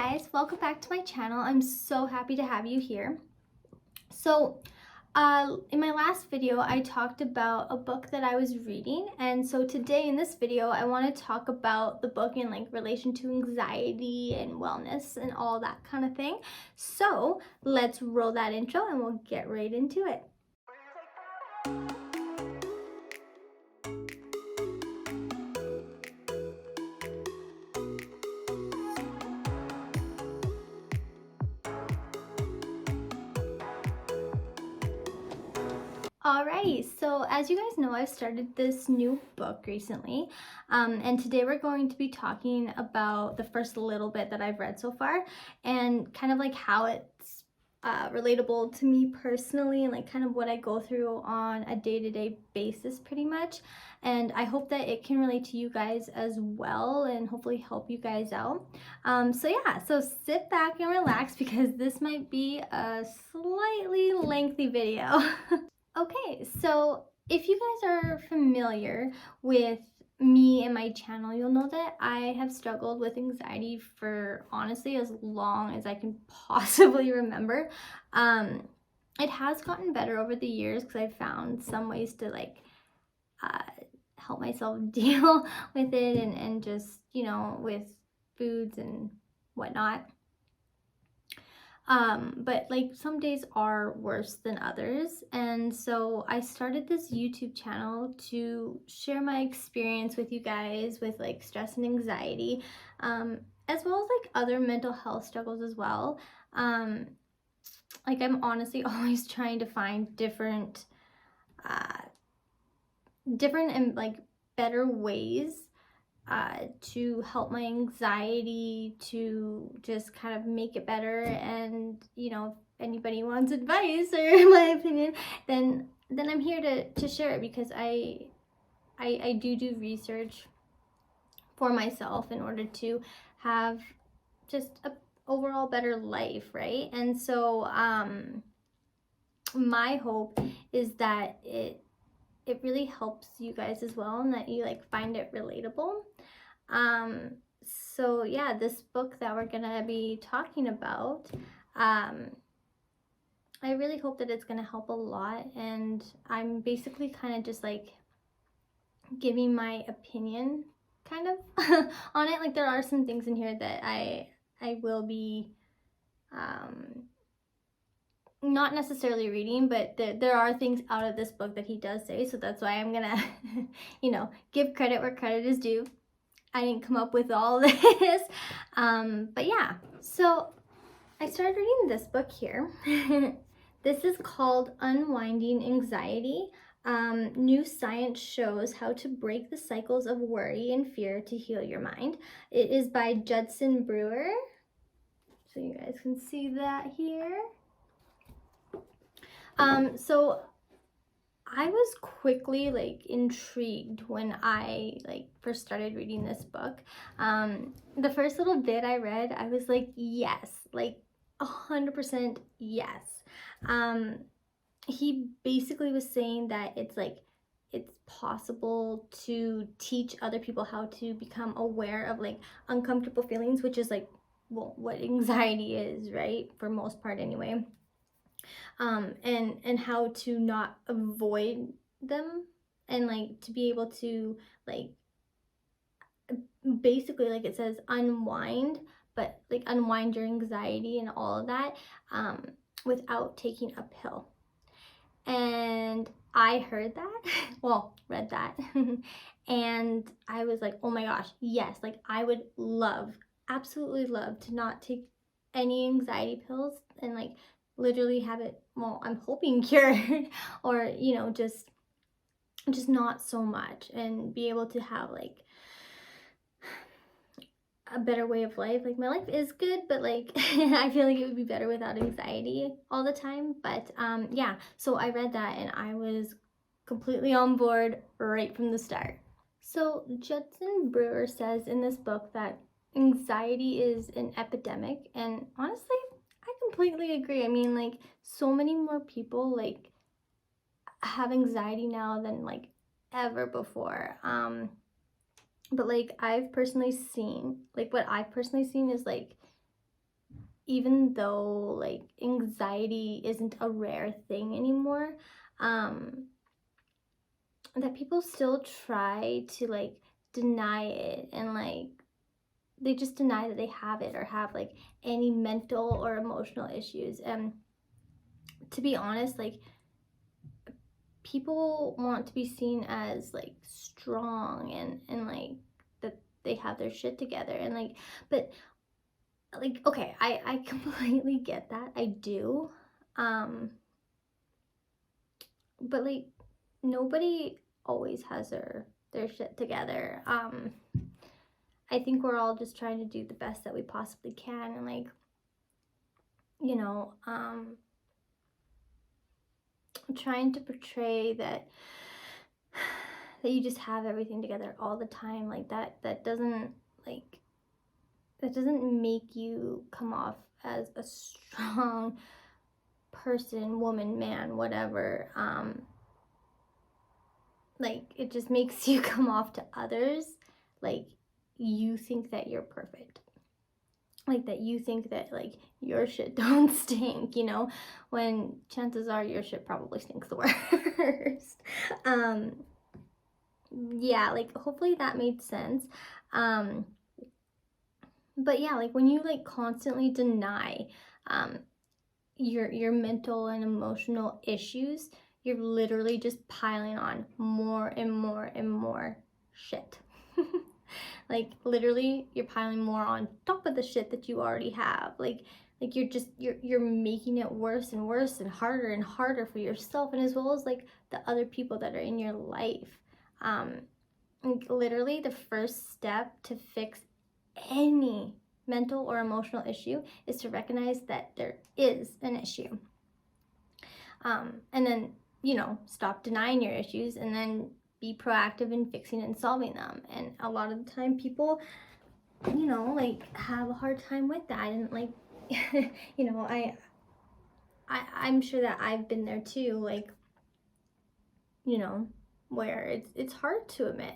guys, welcome back to my channel. I'm so happy to have you here. In my last video I talked about a book that I was reading, and so today in this video I want to talk about the book in relation to anxiety and wellness and all that kind of thing. So let's roll that intro and we'll get right into it. Alrighty, so as you guys know, I've started this new book recently, and today we're going to be talking about the first little bit that I've read so far, and kind of how it's relatable to me personally, and kind of what I go through on a day-to-day basis pretty much. And I hope that it can relate to you guys as well and hopefully help you guys out. So sit back and relax because this might be a slightly lengthy video. Okay, so if you guys are familiar with me and my channel, you'll know that I have struggled with anxiety for honestly as long as I can possibly remember. It has gotten better over the years because I've found some ways to help myself deal with it and just, with foods and whatnot. But some days are worse than others, and so I started this YouTube channel to share my experience with you guys with stress and anxiety, as well as other mental health struggles as well. I'm honestly always trying to find different and better ways to help my anxiety, to just kind of make it better. And if anybody wants advice or my opinion, then I'm here to share it, because I do research for myself in order to have just a overall better life, right? And so my hope is that it really helps you guys as well, and that you find it relatable. So yeah, this book that we're gonna be talking about, I really hope that it's gonna help a lot, and I'm basically kind of just giving my opinion kind of on it. There are some things in here that I will be not necessarily reading, but there are things out of this book that he does say, so that's why I'm gonna give credit where credit is due. I didn't come up with all this. But yeah, so I started reading this book here. This is called Unwinding Anxiety. New science shows how to break the cycles of worry and fear to heal your mind. It is by Judson Brewer. So you guys can see that here. So I was quickly intrigued when I first started reading this book. The first little bit I read, I was yes, 100% yes. He basically was saying that it's possible to teach other people how to become aware of uncomfortable feelings, which is well, what anxiety is, right? For most part anyway. And how to not avoid them, and to be able to basically it says unwind, but unwind your anxiety and all of that without taking a pill. And I heard that, well, read that, and I was oh my gosh, yes, I would absolutely love to not take any anxiety pills and literally have it, well, I'm hoping cured, or just not so much, and be able to have a better way of life. My life is good, but I feel it would be better without anxiety all the time. But yeah, so I read that and I was completely on board right from the start. So Judson Brewer says in this book that anxiety is an epidemic, and honestly I completely agree. I mean, so many more people have anxiety now than ever before. But I've personally seen, what I've personally seen is even though like anxiety isn't a rare thing anymore, that people still try to like deny it, and like they just deny that they have it or have like any mental or emotional issues. And to be honest, like people want to be seen as like strong and like that they have their shit together, and like, but like, okay, I completely get that, I do, um but like nobody always has their shit together. I think we're all just trying to do the best that we possibly can, and like, you know, trying to portray that you just have everything together all the time, like that doesn't like, that doesn't make you come off as a strong person, woman, man, whatever. Like it just makes you come off to others like you think that you're perfect, like that you think that like your shit don't stink, you know, when chances are your shit probably stinks the worst. Yeah, like hopefully that made sense. um but yeah, like when you like constantly deny um your mental and emotional issues, you're literally just piling on more and more and more shit. Like literally you're piling more on top of the shit that you already have. Like you're making it worse and worse and harder for yourself, and as well as like the other people that are in your life. Like literally the first step to fix any mental or emotional issue is to recognize that there is an issue. And then, you know, stop denying your issues and then be proactive in fixing and solving them. And a lot of the time people, you know, like have a hard time with that. And like, you know, I'm sure that I've been there too, like, you know, where it's hard to admit.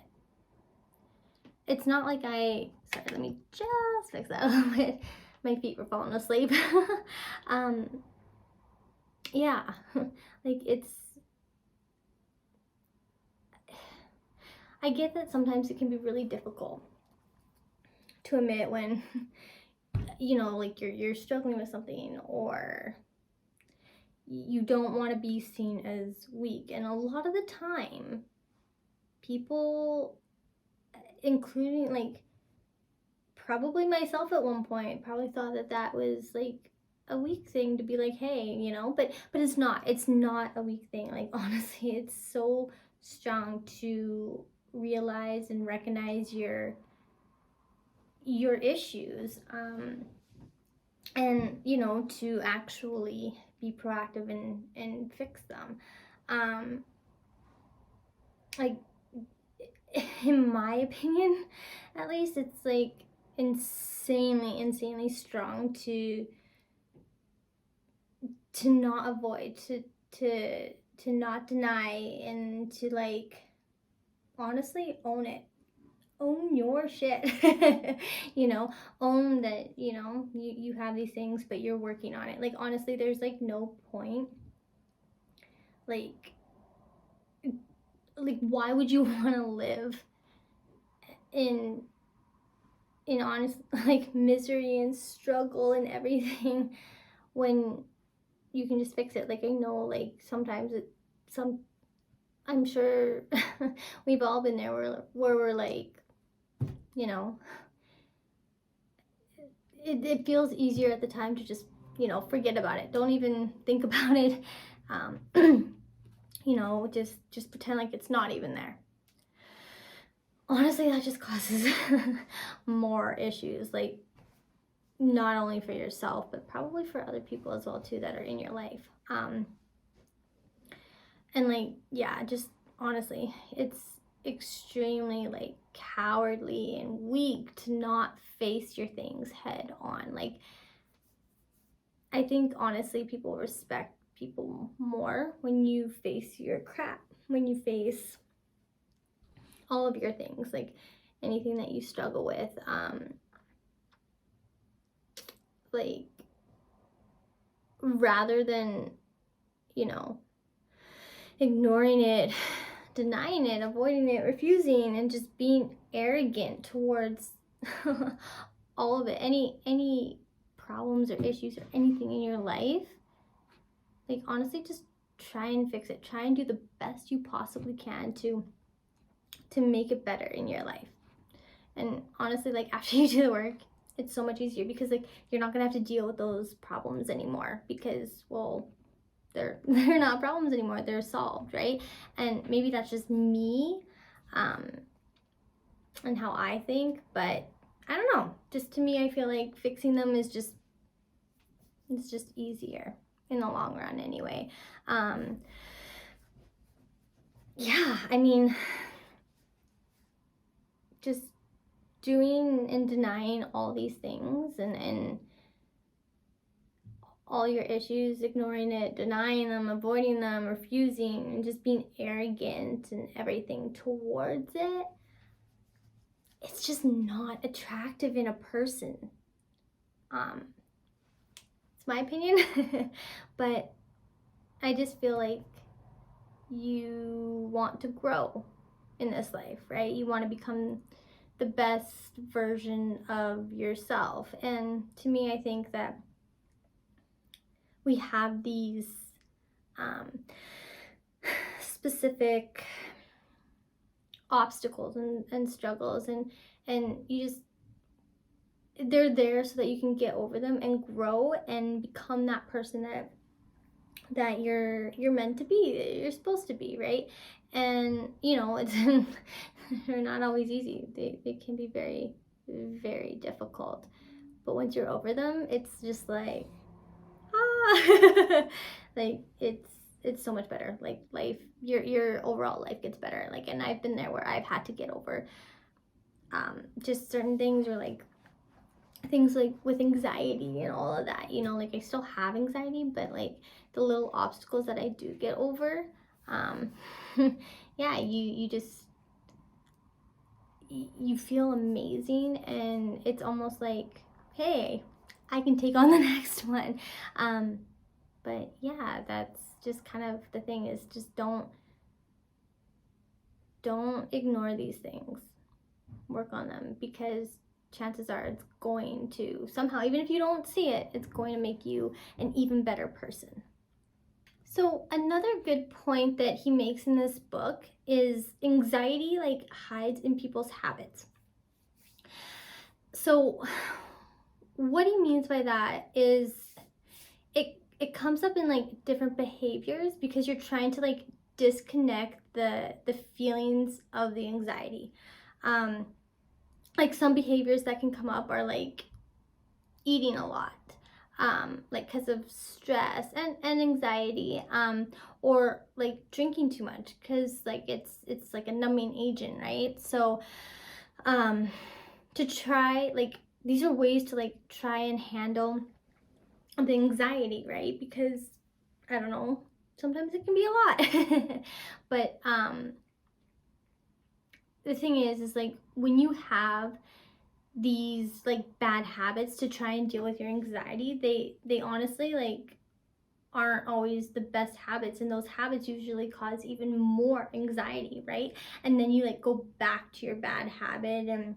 It's not like sorry, let me just fix that a little bit. My feet were falling asleep. Yeah, like I get that sometimes it can be really difficult to admit when, you know, like you're struggling with something, or you don't want to be seen as weak. And a lot of the time, people, including like probably myself at one point, probably thought that that was like a weak thing to be like, hey, you know, but it's not a weak thing. Like honestly, it's so strong to realize and recognize your issues, and you know, to actually be proactive and fix them. Like in my opinion, at least, it's like insanely strong to not avoid, to not deny, and to like honestly own it. Own your shit. You know, own that, you know, you have these things but you're working on it. Like honestly, there's like no point, like why would you want to live in honest like misery and struggle and everything when you can just fix it? Like I know like sometimes I'm sure we've all been there where we're like, you know, it feels easier at the time to just, you know, forget about it, don't even think about it. um, you know, just pretend like it's not even there. Honestly, that just causes more issues, like not only for yourself but probably for other people as well too that are in your life. And like, yeah, just honestly, it's extremely like cowardly and weak to not face your things head on. Like I think honestly people respect people more when you face your crap, when you face all of your things, like anything that you struggle with. Like rather than, you know, ignoring it, denying it, avoiding it, refusing, and just being arrogant towards all of it. Any problems or issues or anything in your life, like honestly, just try and fix it. Try and do the best you possibly can to make it better in your life. And honestly, like after you do the work, it's so much easier because like you're not gonna have to deal with those problems anymore because, well, they're not problems anymore, they're solved, right? And maybe that's just me, and how I think, but I don't know, just to me I feel like fixing them is just, it's just easier in the long run anyway. Yeah, I mean, just doing and denying all these things and all your issues, ignoring it, denying them, avoiding them, refusing, and just being arrogant and everything towards it, it's just not attractive in a person. It's my opinion, but I just feel like you want to grow in this life, right? You want to become the best version of yourself. And to me, I think that we have these specific obstacles and struggles, and you just, they're there so that you can get over them and grow and become that person that you're meant to be, that you're supposed to be, right? And you know, it's they're not always easy. They can be very, very difficult, but once you're over them, it's just like, like it's so much better. Like life, your overall life gets better. Like, and I've been there where I've had to get over just certain things, or like things like with anxiety and all of that, you know, like I still have anxiety, but like the little obstacles that I do get over, yeah, you just, you feel amazing, and it's almost like, hey, I can take on the next one. But yeah, that's just kind of the thing, is just don't ignore these things. Work on them, because chances are it's going to somehow, even if you don't see it, it's going to make you an even better person. So another good point that he makes in this book is anxiety like hides in people's habits. So what he means by that is it comes up in like different behaviors, because you're trying to like disconnect the feelings of the anxiety. Like some behaviors that can come up are like eating a lot, like because of stress and anxiety, or like drinking too much, because like it's like a numbing agent, right? So to try, like, these are ways to like try and handle the anxiety, right? Because I don't know, sometimes it can be a lot. But the thing is like when you have these like bad habits to try and deal with your anxiety, they honestly like aren't always the best habits, and those habits usually cause even more anxiety, right? And then you like go back to your bad habit, and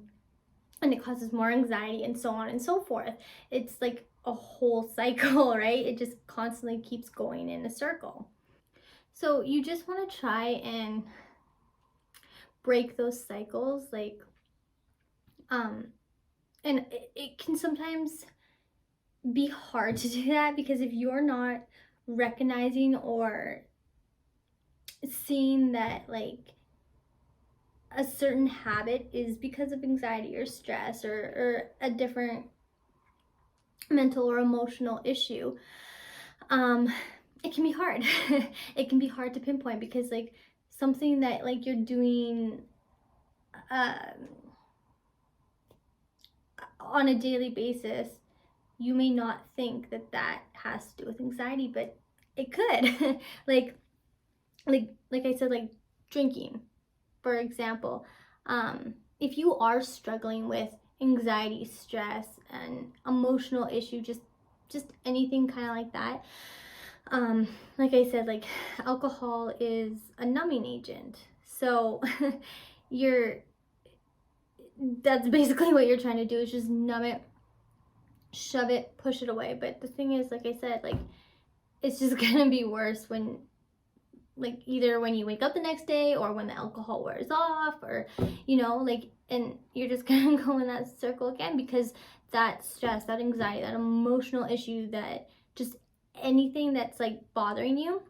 it causes more anxiety, and so on and so forth. It's like a whole cycle, right? It just constantly keeps going in a circle. So you just want to try and break those cycles, like and it can sometimes be hard to do that, because if you're not recognizing or seeing that like a certain habit is because of anxiety or stress, or a different mental or emotional issue, it can be hard. It can be hard to pinpoint, because like something that like you're doing on a daily basis, you may not think that that has to do with anxiety, but it could. like I said, like drinking, for example. If you are struggling with anxiety, stress, and emotional issue just just anything kind of like that. Like I said, like alcohol is a numbing agent. So you're that's basically what you're trying to do, is just numb it, shove it, push it away. But the thing is, like I said, like it's just gonna be worse when, like, either when you wake up the next day or when the alcohol wears off, or like, and you're just gonna go in that circle again, because that stress, that anxiety, that emotional issue, that just anything that's like bothering you,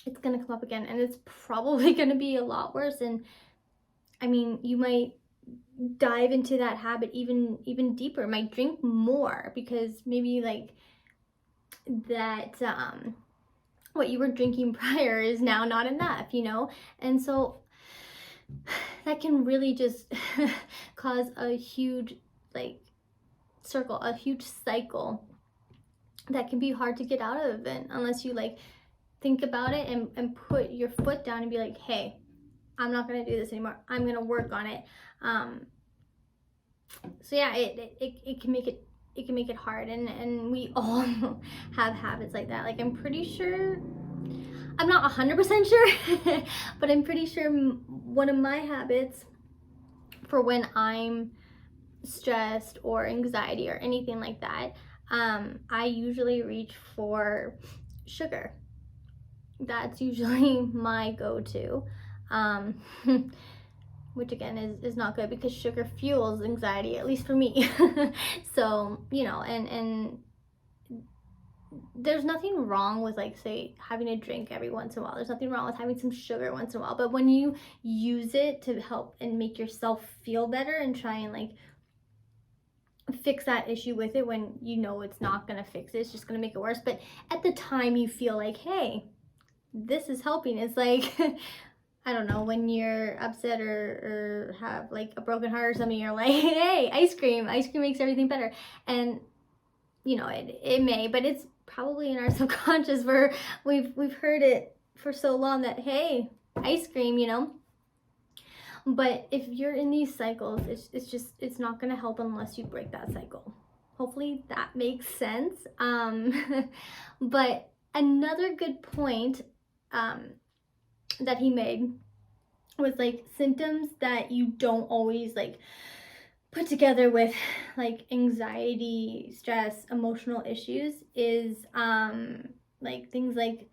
it's gonna come up again, and it's probably gonna be a lot worse. And I mean, you might dive into that habit even deeper, might drink more, because maybe like that what you were drinking prior is now not enough, and so that can really just cause a huge like circle, a huge cycle that can be hard to get out of, and unless you like think about it and put your foot down and be like, hey, I'm not gonna do this anymore, I'm gonna work on it. So yeah, it can make it hard, and we all have habits like that. Like, I'm pretty sure, I'm not 100% sure, but I'm pretty sure one of my habits for when I'm stressed or anxiety or anything like that, I usually reach for sugar. That's usually my go-to, which again is not good, because sugar fuels anxiety, at least for me. So, and there's nothing wrong with, like, say, having a drink every once in a while. There's nothing wrong with having some sugar once in a while. But when you use it to help and make yourself feel better and try and like fix that issue with it, when it's not gonna fix it, it's just gonna make it worse. But at the time you feel like, hey, this is helping. It's like I don't know, when you're upset or have like a broken heart or something, you're like, hey, ice cream makes everything better. And it may, but it's probably in our subconscious, where we've heard it for so long that, hey, ice cream, but if you're in these cycles, it's not going to help unless you break that cycle. Hopefully that makes sense. But another good point that he made was like symptoms that you don't always like put together with like anxiety, stress, emotional issues, is like things like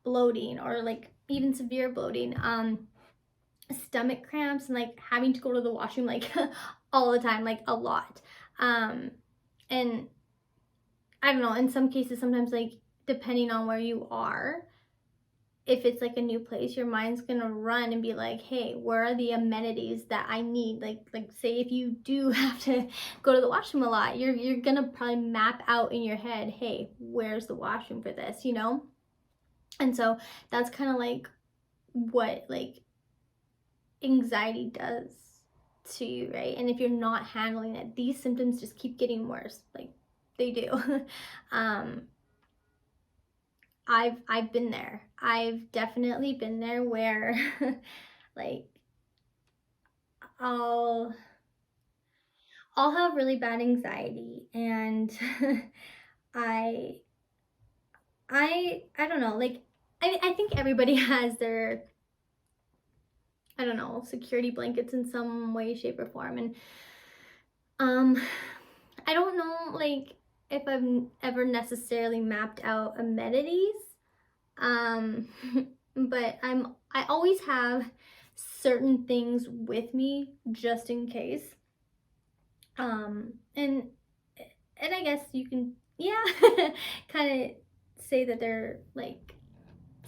bloating, or like even severe bloating, stomach cramps, and like having to go to the washroom like all the time, like a lot. And I don't know, in some cases, sometimes, like, depending on where you are, if it's like a new place, your mind's gonna run and be like, hey, where are the amenities that I need? Like say if you do have to go to the washroom a lot, you're gonna probably map out in your head, hey, where's the washroom for this, And so that's kind of like what like anxiety does to you, right? And if you're not handling it, these symptoms just keep getting worse, like they do. I've been there. I've definitely been there, where like I'll have really bad anxiety, and I don't know, like I think everybody has their, I don't know, security blankets in some way, shape, or form. And I don't know, like, if I've ever necessarily mapped out amenities, but I always have certain things with me just in case. And I guess you can, yeah, kind of say that they're like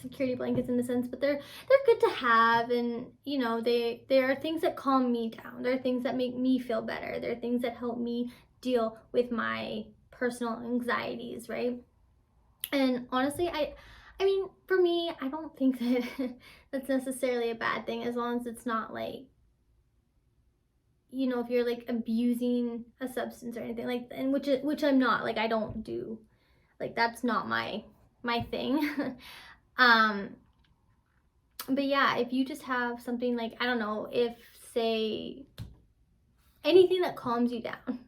security blankets in a sense, but they're good to have. And they are things that calm me down. There are things that make me feel better. There are things that help me deal with my personal anxieties, right? And honestly, I mean, for me, I don't think that that's necessarily a bad thing, as long as it's not like, if you're like abusing a substance or anything like, and which I'm not, like, I don't do, like, that's not my thing. But yeah, if you just have something like, I don't know, if say anything that calms you down,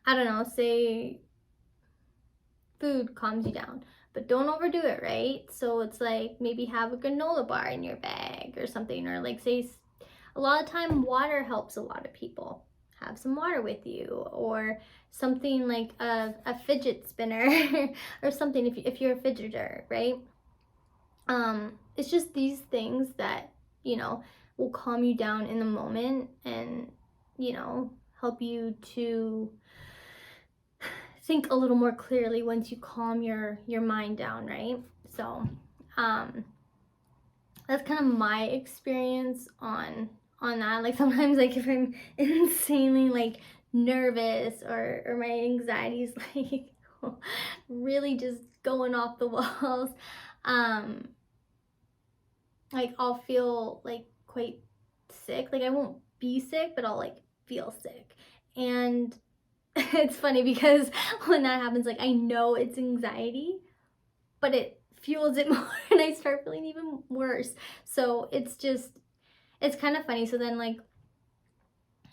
I don't know, say food calms you down, but don't overdo it, right? So it's like maybe have a granola bar in your bag or something, or like say a lot of time water helps a lot of people. Have some water with you, or something like a fidget spinner or something if you're a fidgeter, right? It's just these things that, you know, will calm you down in the moment and, you know, help you to think a little more clearly once you calm your mind down, right? So that's kind of my experience on that. Like sometimes like if I'm insanely like nervous or my anxiety is like really just going off the walls, um like I'll feel like quite sick. Like I won't be sick, but I'll like feel sick. And it's funny because when that happens, like I know it's anxiety, but it fuels it more and I start feeling even worse. So it's kind of funny. So then like,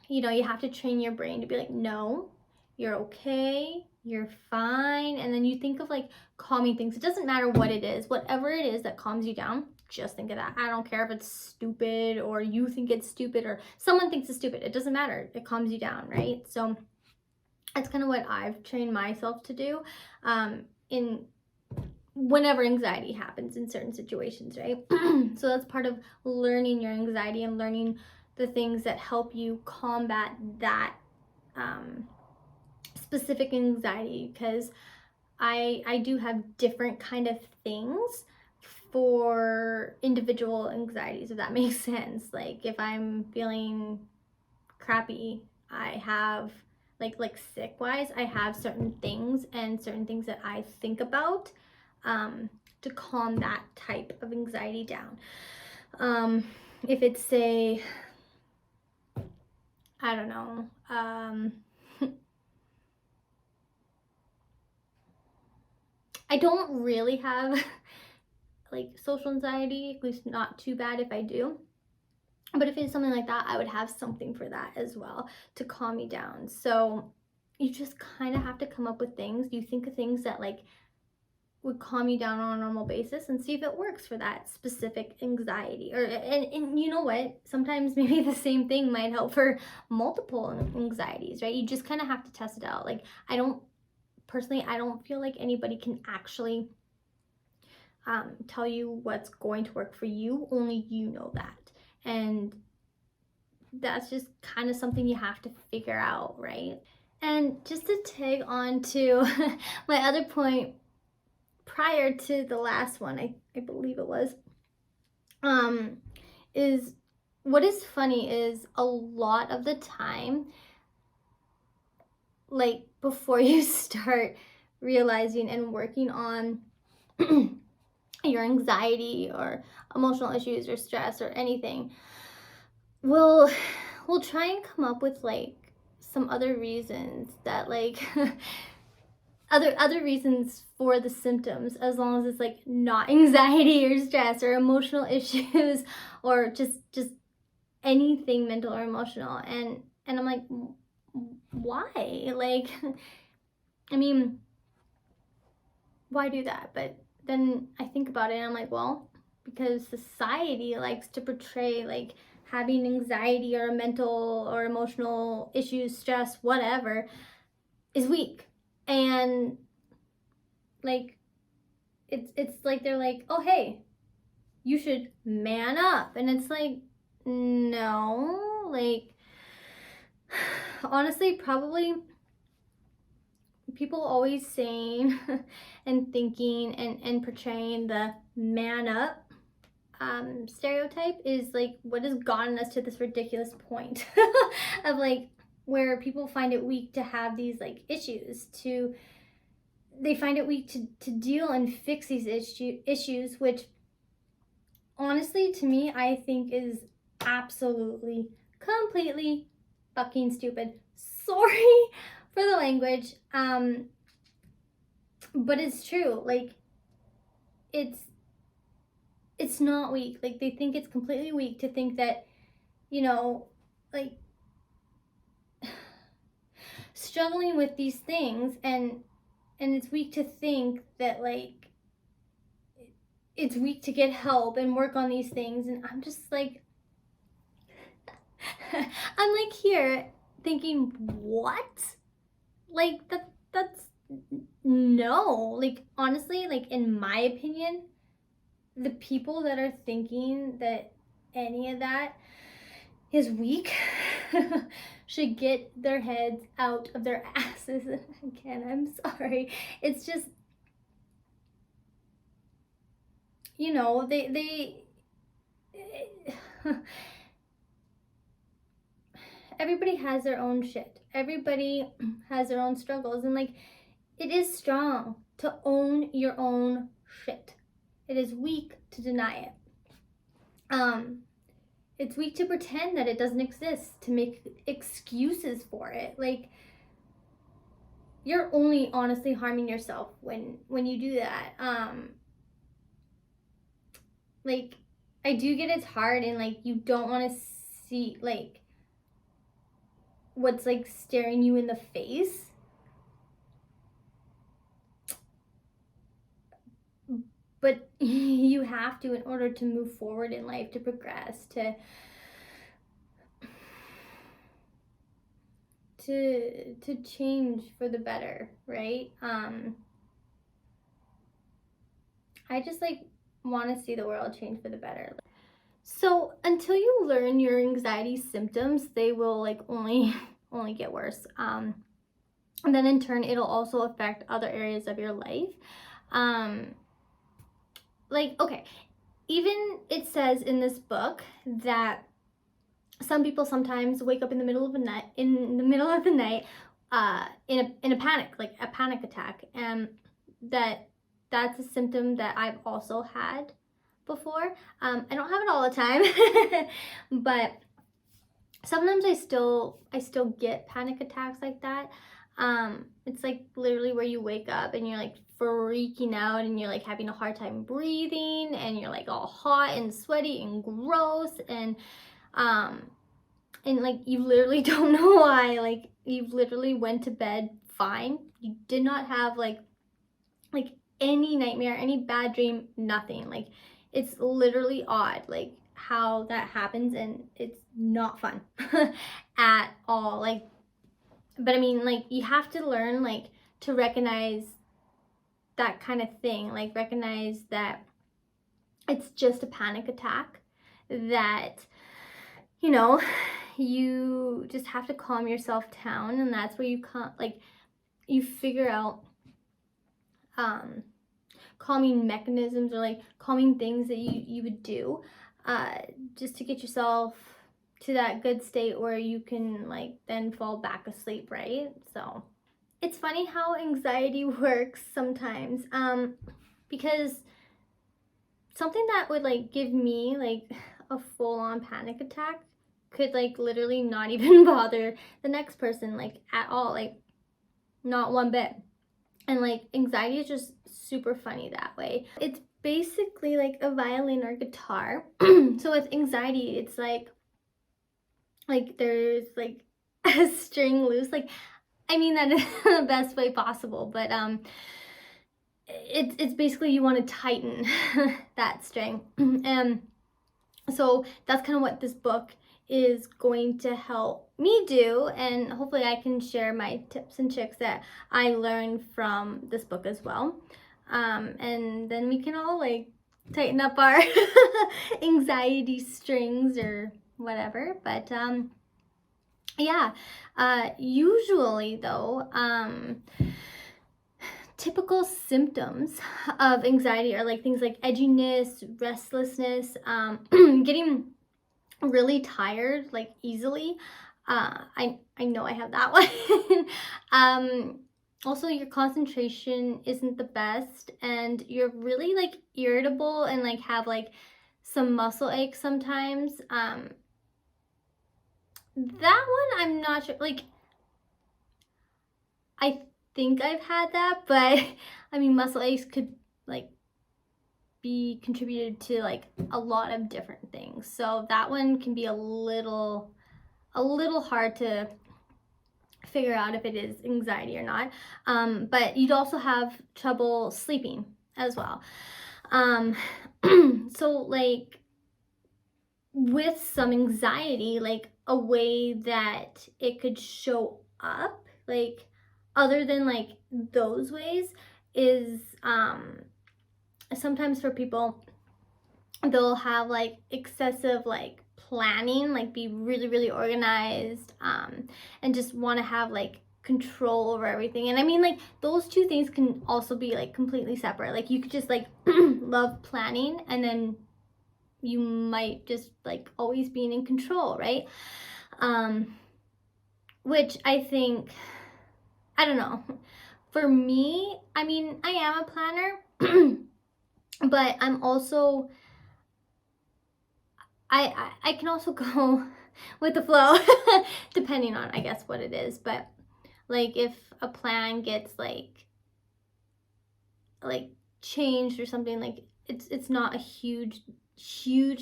you know, you have to train your brain to be like, no, you're okay, you're fine. And then you think of like calming things. It doesn't matter what it is, whatever it is that calms you down, just think of that. I don't care if it's stupid or you think it's stupid or someone thinks it's stupid. It doesn't matter. It calms you down, right? So that's kind of what I've trained myself to do in whenever anxiety happens in certain situations, right? So that's part of learning your anxiety and learning the things that help you combat that specific anxiety, because I do have different kind of things for individual anxieties, if that makes sense. Like if I'm feeling crappy, I have like sick wise, I have certain things and certain things that I think about to calm that type of anxiety down. If it's say, I don't know, I don't really have like social anxiety, at least not too bad if I do. But if it's something like that, I would have something for that as well to calm me down. So you just kind of have to come up with things. You think of things that like would calm you down on a normal basis and see if it works for that specific anxiety. Or and you know what? Sometimes maybe the same thing might help for multiple anxieties, right? You just kind of have to test it out. Like I don't feel like anybody can actually tell you what's going to work for you. Only you know that. And that's just kind of something you have to figure out, right? And just to tag on to my other point prior to the last one, I believe it was, is what is funny is a lot of the time, like before you start realizing and working on your anxiety or emotional issues or stress or anything, we'll try and come up with like some other reasons that like other reasons for the symptoms, as long as it's like not anxiety or stress or emotional issues or just anything mental or emotional. And I'm like, why? Like I mean, why do that? But then I think about it and I'm like, well, because society likes to portray like having anxiety or mental or emotional issues, stress, whatever, is weak. And like it's like they're like, oh hey, you should man up. And it's like, no, like honestly, probably people always saying and thinking and portraying the man up stereotype is like what has gotten us to this ridiculous point of like where people find it weak to have these like issues, to they find it weak to deal and fix these issues, which honestly to me I think is absolutely completely fucking stupid. Sorry for the language, but it's true. Like it's not weak. Like they think it's completely weak to think that, you know, like struggling with these things, and it's weak to think that like it's weak to get help and work on these things. And I'm just like I'm like here thinking, what? Like that's no. Like honestly, like in my opinion, the people that are thinking that any of that is weak should get their heads out of their asses. Again, I'm sorry. It's just, you know, they everybody has their own shit. Everybody has their own struggles, and like it is strong to own your own shit. It is weak to deny it. It's weak to pretend that it doesn't exist, to make excuses for it. Like you're only honestly harming yourself when you do that. Like I do get it's hard, and like you don't want to see like what's like staring you in the face. But you have to in order to move forward in life, to progress, to change for the better, right? I just like want to see the world change for the better. So until you learn your anxiety symptoms, they will like only get worse. And then in turn, it'll also affect other areas of your life. Like, okay, even it says in this book that some people sometimes wake up in the middle of the night, in a panic, like a panic attack, and that's a symptom that I've also had before. I don't have it all the time, but sometimes I still get panic attacks like that. It's like literally where you wake up and you're like freaking out, and you're like having a hard time breathing, and you're like all hot and sweaty and gross, and like you literally don't know why. Like you've literally went to bed fine. You did not have like any nightmare, any bad dream, nothing. Like it's literally odd like how that happens, and it's not fun at all. Like, but I mean, like you have to learn like to recognize that kind of thing, like recognize that it's just a panic attack, that you know, you just have to calm yourself down, and that's where you you figure out calming mechanisms, or like calming things that you would do just to get yourself to that good state where you can like then fall back asleep, right? So it's funny how anxiety works sometimes, because something that would like give me like a full-on panic attack could like literally not even bother the next person like at all, like not one bit. And like anxiety is just super funny that way. It's basically like a violin or guitar. So with anxiety, it's like there's like a string loose. Like I mean that in the best way possible, but it's basically you want to tighten that string. And so that's kind of what this book is going to help me do, and hopefully I can share my tips and tricks that I learned from this book as well. And then we can all like tighten up our anxiety strings or whatever. But yeah, usually though, typical symptoms of anxiety are like things like edginess, restlessness, getting really tired like easily. I know I have that one. Also your concentration isn't the best, and you're really like irritable and like have like some muscle aches sometimes. That one I'm not sure, like I think I've had that, but I mean muscle aches could like be contributed to like a lot of different things, so that one can be a little hard to figure out if it is anxiety or not. But you'd also have trouble sleeping as well. So like with some anxiety, like a way that it could show up, like other than like those ways, is sometimes for people, they'll have like excessive like planning, like be really, really organized, and just want to have like control over everything. And I mean, like those two things can also be like completely separate. Like you could just like love planning, and then you might just like always being in control, right? Which I think, I don't know, for me, I mean, I am a planner, but I'm also, I can also go with the flow depending on, I guess, what it is. But like if a plan gets like changed or something, like it's not a huge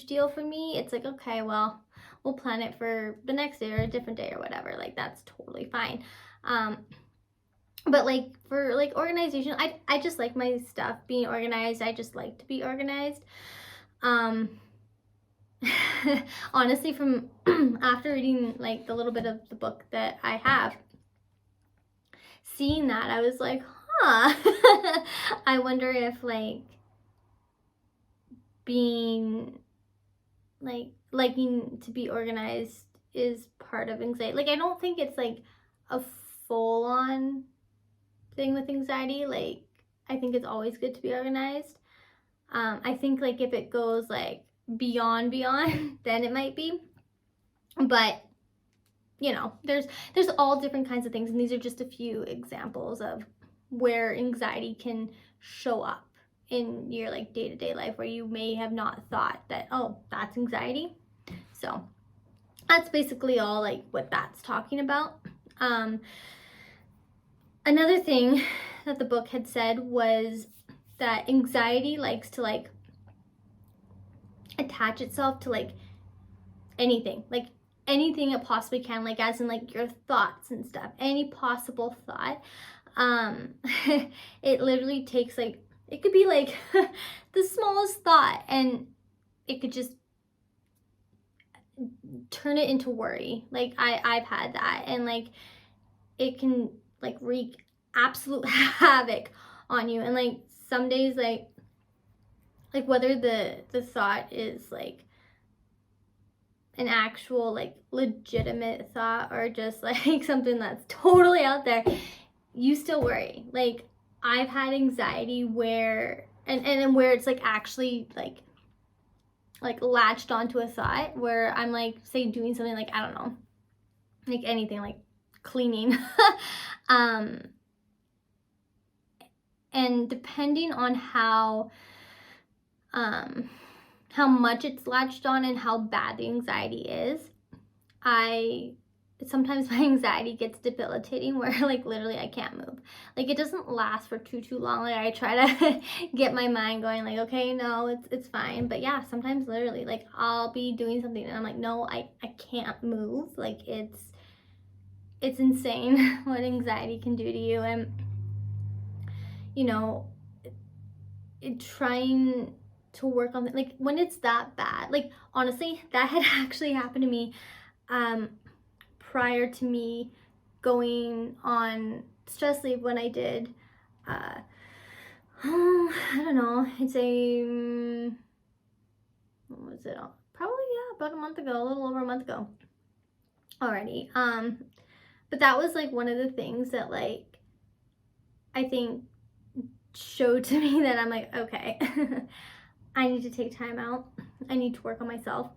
deal for me. It's like, okay, well, we'll plan it for the next day or a different day or whatever. Like that's totally fine. But like for like organization, I just like my stuff being organized. I just like to be organized. Honestly, from after reading like the little bit of the book that I have, seeing that, I was like, huh. I wonder if like being like liking to be organized is part of anxiety. Like I don't think it's like a full on thing with anxiety. Like I think it's always good to be organized. I think like if it goes like beyond then it might be. But you know, there's all different kinds of things, and these are just a few examples of where anxiety can show up in your like day-to-day life, where you may have not thought that, oh, that's anxiety. So that's basically all like what that's talking about. Another thing that the book had said was that anxiety likes to like attach itself to like anything it possibly can, like as in like your thoughts and stuff, any possible thought. It literally takes like, it could be like the smallest thought, and it could just turn it into worry. Like I've had that, and like it can like wreak absolute havoc on you. And like some days, like whether the thought is like an actual like legitimate thought or just like something that's totally out there, you still worry. Like I've had anxiety where and where it's like actually like latched onto a thought, where I'm like, say, doing something like, I don't know, like anything, like cleaning. And depending on how much it's latched on and how bad the anxiety is, sometimes my anxiety gets debilitating, where like literally I can't move. Like it doesn't last for too long. Like I try to get my mind going, like, okay, no, it's fine. But yeah, sometimes literally like I'll be doing something and I'm like, no, I can't move. Like it's insane what anxiety can do to you. And you know, trying to work on it, like when it's that bad, like honestly, that had actually happened to me prior to me going on stress leave, when I did I don't know, I'd say what was it, probably, yeah, about a month ago, a little over a month ago already. But that was like one of the things that like I think showed to me that I'm like, okay, I need to take time out. I need to work on myself.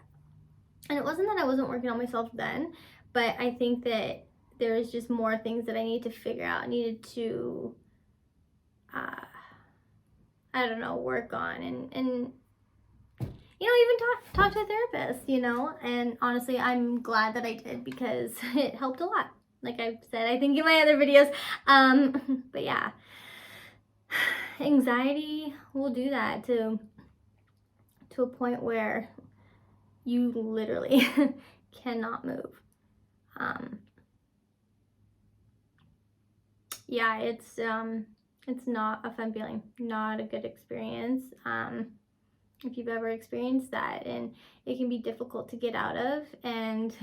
And it wasn't that I wasn't working on myself then, but I think that there was just more things that I needed to figure out, needed to, I don't know, work on, and you know, even talk to a therapist, you know. And honestly, I'm glad that I did, because it helped a lot. Like I've said, I think in my other videos. But yeah, anxiety will do that to a point where you literally cannot move. yeah, it's not a fun feeling, not a good experience. If you've ever experienced that, and it can be difficult to get out of. And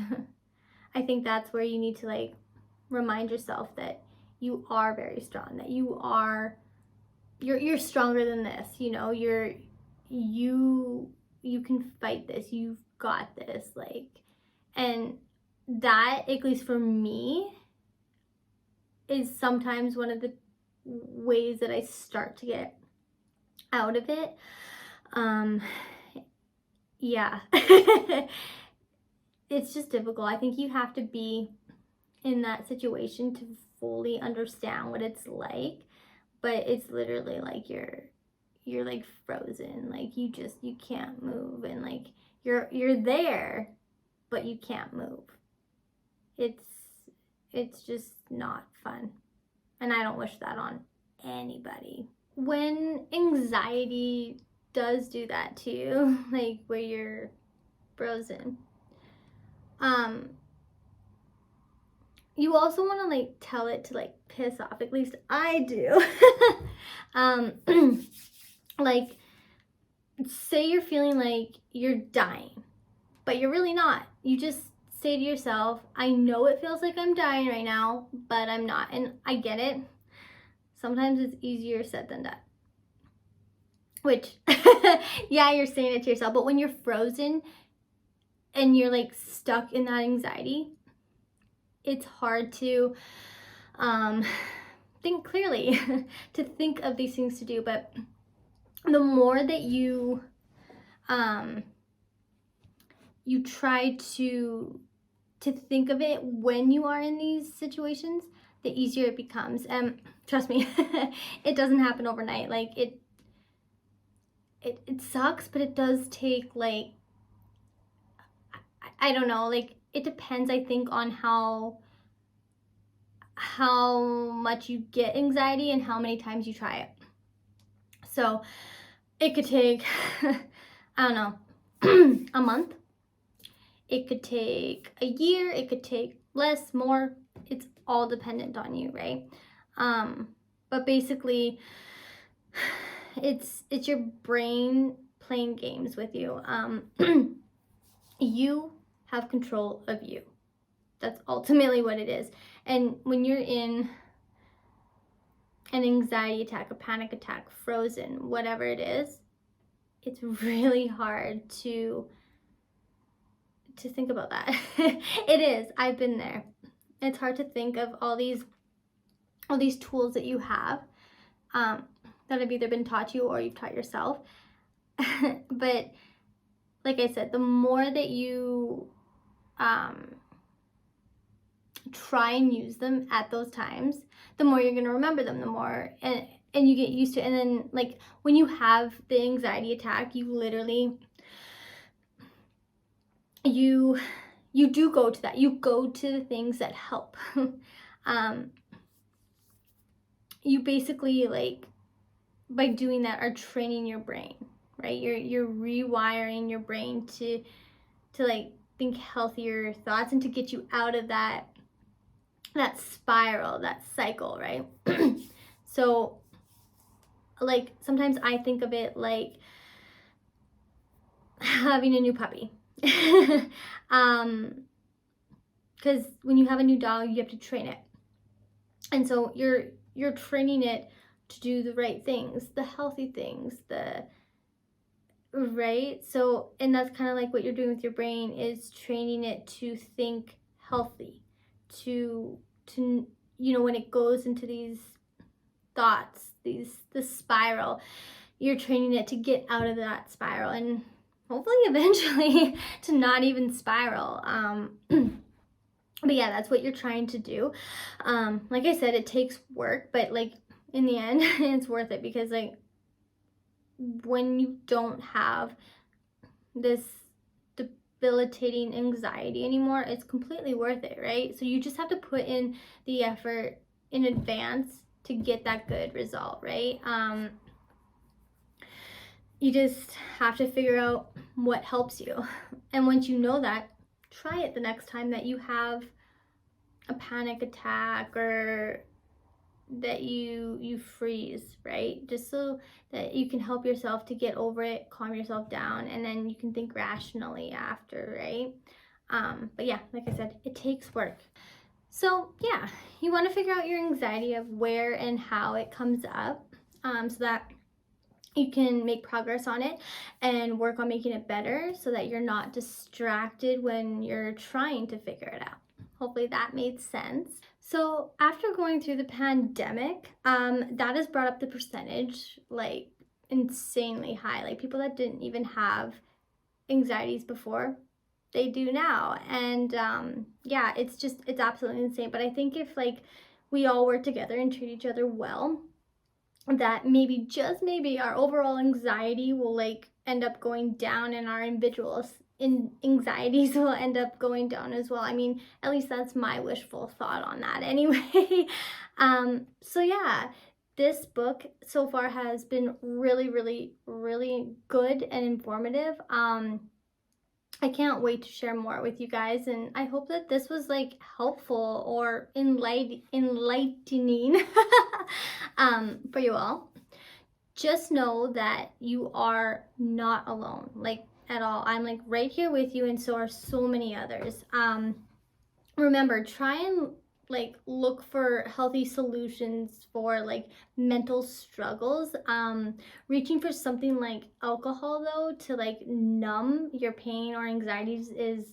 I think that's where you need to like remind yourself that you are very strong, that you're stronger than this, you know, you can fight this, you've got this, like. And that, at least for me, is sometimes one of the ways that I start to get out of it. Yeah. It's just difficult. I think you have to be in that situation to fully understand what it's like, but it's literally like you're like frozen, like you can't move, and like you're there but you can't move. It's just not fun, and I don't wish that on anybody. When anxiety does do that to you, like where you're frozen, you also want to like tell it to like piss off. At least I do. Like, say you're feeling like you're dying, but you're really not. You just say to yourself, I know it feels like I'm dying right now, but I'm not. And I get it. Sometimes it's easier said than done. Which, yeah, you're saying it to yourself, but when you're frozen and you're like stuck in that anxiety, it's hard to think clearly, to think of these things to do. But the more that you try to think of it when you are in these situations, the easier it becomes. And trust me, it doesn't happen overnight. Like it sucks, but it does take like, I don't know, like it depends, I think, on how much you get anxiety and how many times you try it. So it could take, I don't know, a month. It could take a year. It could take less, more. It's all dependent on you, right? But basically, it's your brain playing games with you. You have control of you. That's ultimately what it is. And when you're in an anxiety attack, a panic attack, frozen, whatever it is, it's really hard to think about that. It is. I've been there. It's hard to think of all these tools that you have, that have either been taught you or you've taught yourself. But like I said, the more that you try and use them at those times, the more you're going to remember them, the more, and you get used to it. And then like when you have the anxiety attack, you literally, you do go to that. You go to the things that help. You basically, like, by doing that, are training your brain, right? You're rewiring your brain to like think healthier thoughts and to get you out of that spiral, that cycle, right? So like sometimes I think of it like having a new puppy. Because when you have a new dog, you have to train it. And so you're training it to do the right things, the healthy things, right? So, and that's kind of like what you're doing with your brain, is training it to think healthy, to you know, when it goes into these thoughts, the spiral, you're training it to get out of that spiral and hopefully eventually to not even spiral. But yeah, that's what you're trying to do. Like I said, it takes work, but like in the end, it's worth it, because like when you don't have this debilitating anxiety anymore, it's completely worth it, right? So you just have to put in the effort in advance to get that good result, right? You just have to figure out what helps you. And once you know that, try it the next time that you have a panic attack or that you freeze, right? Just so that you can help yourself to get over it, calm yourself down, and then you can think rationally after, right? But yeah, like I said, it takes work. So yeah, you want to figure out your anxiety of where and how it comes up, so that you can make progress on it and work on making it better so that you're not distracted when you're trying to figure it out. Hopefully that made sense. So after going through the pandemic, that has brought up the percentage like insanely high. Like people that didn't even have anxieties before, they do now. And yeah, it's absolutely insane. But I think if like we all work together and treat each other well, that maybe, just maybe, our overall anxiety will like end up going down, and our individuals in anxieties will end up going down as well. I mean, at least that's my wishful thought on that anyway. So yeah, this book so far has been really, really, really good and informative. I can't wait to share more with you guys, and I hope that this was like helpful or enlightening for you all. Just know that you are not alone, like at all. I'm like right here with you, and so are so many others. Remember, try and like look for healthy solutions for like mental struggles. Reaching for something like alcohol though to like numb your pain or anxieties is,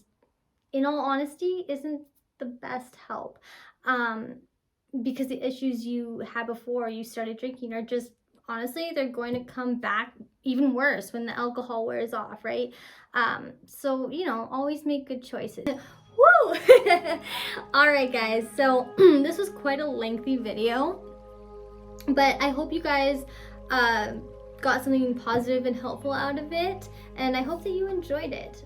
in all honesty, isn't the best help, because the issues you had before you started drinking are just, honestly, they're going to come back even worse when the alcohol wears off, right? So, you know, always make good choices. Woo! All right, guys. So this was quite a lengthy video, but I hope you guys got something positive and helpful out of it, and I hope that you enjoyed it.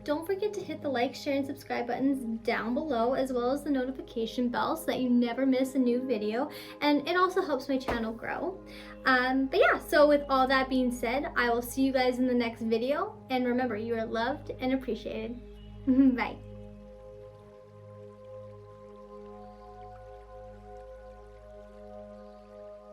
Don't forget to hit the like, share, and subscribe buttons down below, as well as the notification bell so that you never miss a new video, and it also helps my channel grow. But yeah, so with all that being said, I will see you guys in the next video, and remember, you are loved and appreciated. Bye.